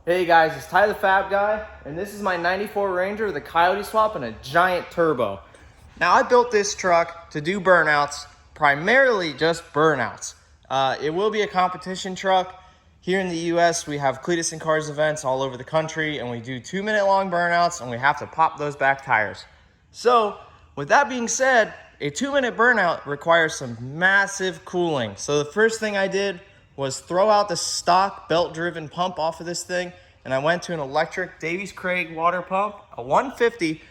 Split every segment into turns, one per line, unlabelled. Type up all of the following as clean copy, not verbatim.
Hey guys, it's Ty the Fab Guy, and this is my 94 Ranger with a Coyote Swap and a giant turbo. Now I built this truck to do burnouts, primarily just burnouts. It will be a competition truck. Here in the US, we have Cleetus and Cars events all over the country, and we do 2-minute long burnouts, and we have to pop those back tires. So, with that being said, a 2-minute burnout requires some massive cooling. So the first thing I did was throw out the stock belt-driven pump off of this thing, and I went to an electric Davies Craig water pump, a 150,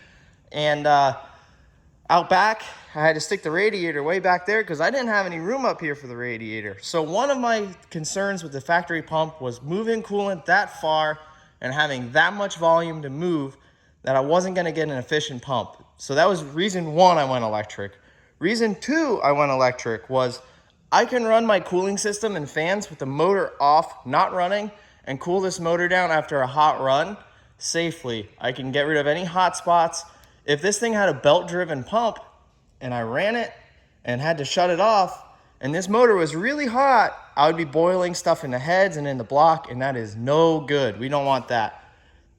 and out back, I had to stick the radiator way back there because I didn't have any room up here for the radiator. So one of my concerns with the factory pump was moving coolant that far and having that much volume to move that I wasn't gonna get an efficient pump. So that was reason one I went electric. Reason two I went electric was I can run my cooling system and fans with the motor off, not running, and cool this motor down after a hot run safely. I can get rid of any hot spots. If this thing had a belt-driven pump and I ran it and had to shut it off and this motor was really hot, I would be boiling stuff in the heads and in the block, and that is no good. We don't want that.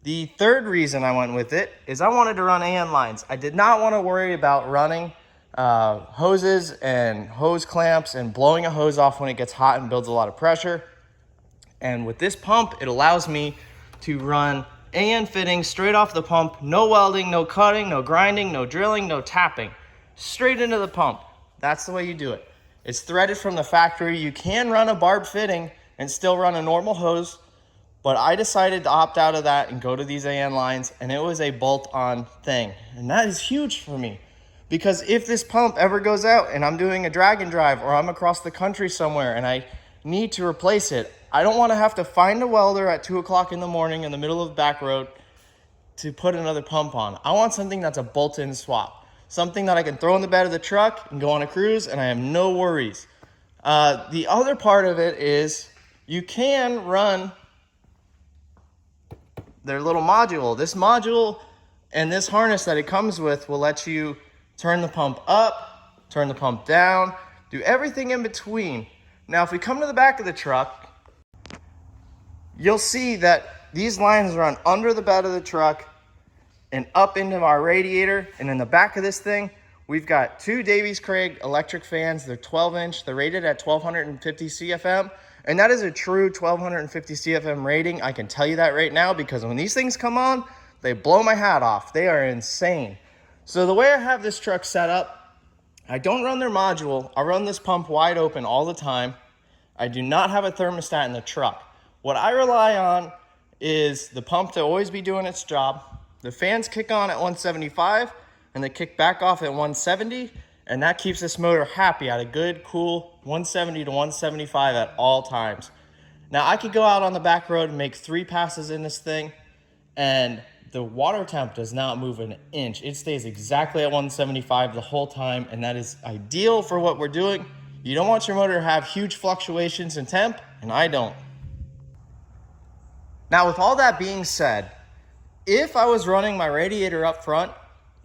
The third reason I went with it is I wanted to run AN lines. I did not want to worry about running hoses and hose clamps and blowing a hose off when it gets hot and builds a lot of pressure. And with this pump, it allows me to run AN fittings straight off the pump, no welding, no cutting, no grinding, no drilling, no tapping, straight into the pump. That's the way you do it. It's threaded from the factory. You can run a barb fitting and still run a normal hose, but I decided to opt out of that and go to these AN lines, and it was a bolt-on thing. And that is huge for me. Because if this pump ever goes out and I'm doing a drag and drive or I'm across the country somewhere and I need to replace it, I don't want to have to find a welder at 2 o'clock in the morning in the middle of the back road to put another pump on. I want something that's a bolt-in swap. Something that I can throw in the bed of the truck and go on a cruise and I have no worries. The other part of it is you can run their little module. This module and this harness that it comes with will let you turn the pump up, turn the pump down, do everything in between. Now, if we come to the back of the truck, you'll see that these lines run under the bed of the truck and up into our radiator. And in the back of this thing, we've got two Davies Craig electric fans. They're 12-inch. They're rated at 1250 CFM. And that is a true 1250 CFM rating. I can tell you that right now because when these things come on, they blow my hat off. They are insane. So the way I have this truck set up, I don't run their module. I run this pump wide open all the time. I do not have a thermostat in the truck. What I rely on is the pump to always be doing its job. The fans kick on at 175 and they kick back off at 170, and that keeps this motor happy at a good, cool 170 to 175 at all times. Now I could go out on the back road and make 3 passes in this thing, and the water temp does not move an inch. It stays exactly at 175 the whole time, and that is ideal for what we're doing. You don't want your motor to have huge fluctuations in temp, and I don't. Now, with all that being said, if I was running my radiator up front,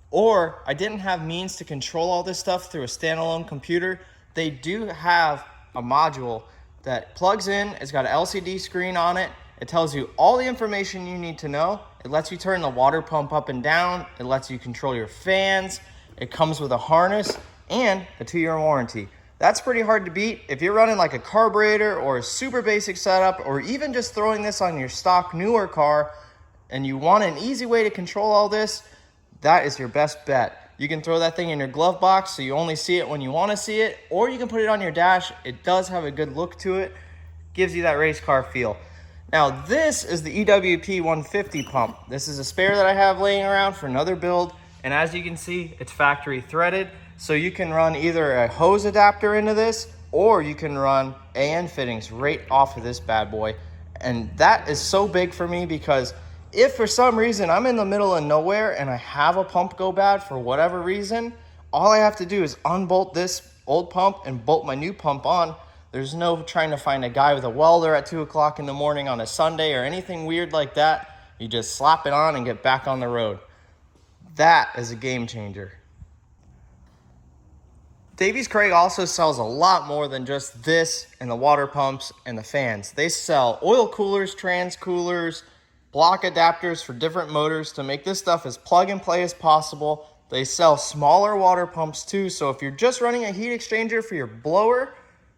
or I didn't have means to control all this stuff through a standalone computer, they do have a module that plugs in. It's got an LCD screen on it. It tells you all the information you need to know. It lets you turn the water pump up and down. It lets you control your fans. It comes with a harness and a 2-year warranty. That's pretty hard to beat. If you're running like a carburetor or a super basic setup, or even just throwing this on your stock newer car, and you want an easy way to control all this, that is your best bet. You can throw that thing in your glove box so you only see it when you want to see it, or you can put it on your dash. It does have a good look to it. Gives you that race car feel. Now this is the EWP 150 pump. This is a spare that I have laying around for another build, and as you can see, it's factory threaded, so you can run either a hose adapter into this, or you can run AN fittings right off of this bad boy. And that is so big for me because if for some reason I'm in the middle of nowhere and I have a pump go bad for whatever reason, all I have to do is unbolt this old pump and bolt my new pump on. There's no trying to find a guy with a welder at 2 o'clock in the morning on a Sunday or anything weird like that. You just slap it on and get back on the road. That is a game changer. Davies Craig also sells a lot more than just this and the water pumps and the fans. They sell oil coolers, trans coolers, block adapters for different motors to make this stuff as plug and play as possible. They sell smaller water pumps too, so if you're just running a heat exchanger for your blower,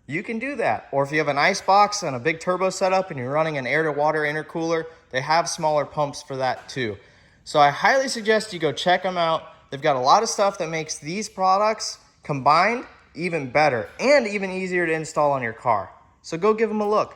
you can do that. Or if you have an ice box and a big turbo setup and you're running an air to water intercooler, they have smaller pumps for that too. So I highly suggest you go check them out. They've got a lot of stuff that makes these products combined even better and even easier to install on your car. So go give them a look.